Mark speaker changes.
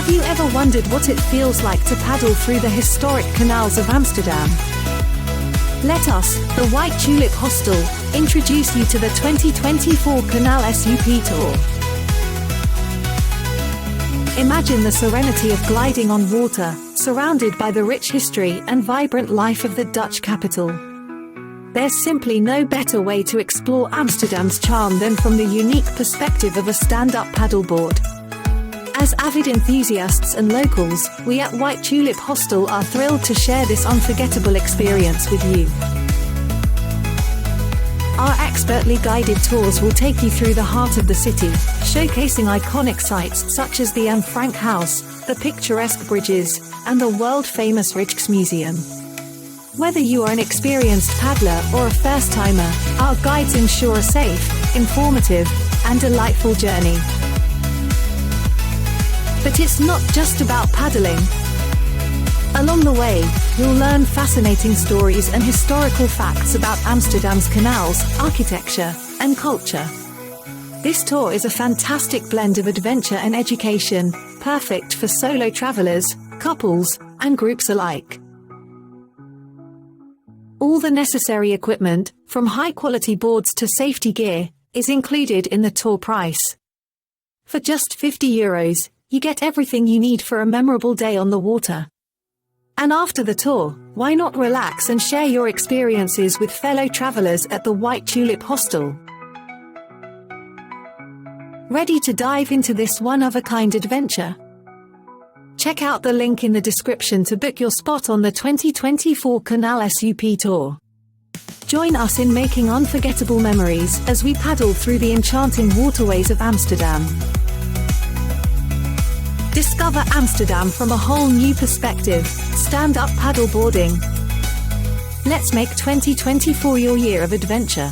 Speaker 1: Have you ever wondered what it feels like to paddle through the historic canals of Amsterdam? Let us, the White Tulip Hostel, introduce you to the 2024 Canal SUP Tour. Imagine the serenity of gliding on water, surrounded by the rich history and vibrant life of the Dutch capital. There's simply no better way to explore Amsterdam's charm than from the unique perspective of a stand-up paddleboard. As avid enthusiasts and locals, we at White Tulip Hostel are thrilled to share this unforgettable experience with you. Our expertly guided tours will take you through the heart of the city, showcasing iconic sites such as the Anne Frank House, the picturesque bridges, and the world-famous Rijksmuseum. Whether you are an experienced paddler or a first-timer, our guides ensure a safe, informative, and delightful journey. But it's not just about paddling. Along the way, you'll learn fascinating stories and historical facts about Amsterdam's canals, architecture, and culture. This tour is a fantastic blend of adventure and education, perfect for solo travelers, couples, and groups alike. All the necessary equipment, from high-quality boards to safety gear, is included in the tour price. For just €50, you get everything you need for a memorable day on the water. And after the tour, why not relax and share your experiences with fellow travelers at the White Tulip Hostel? Ready to dive into this one-of-a-kind adventure? Check out the link in the description to book your spot on the 2024 Canal SUP Tour. Join us in making unforgettable memories as we paddle through the enchanting waterways of Amsterdam. Discover Amsterdam from a whole new perspective. Stand up paddleboarding. Let's make 2024 your year of adventure.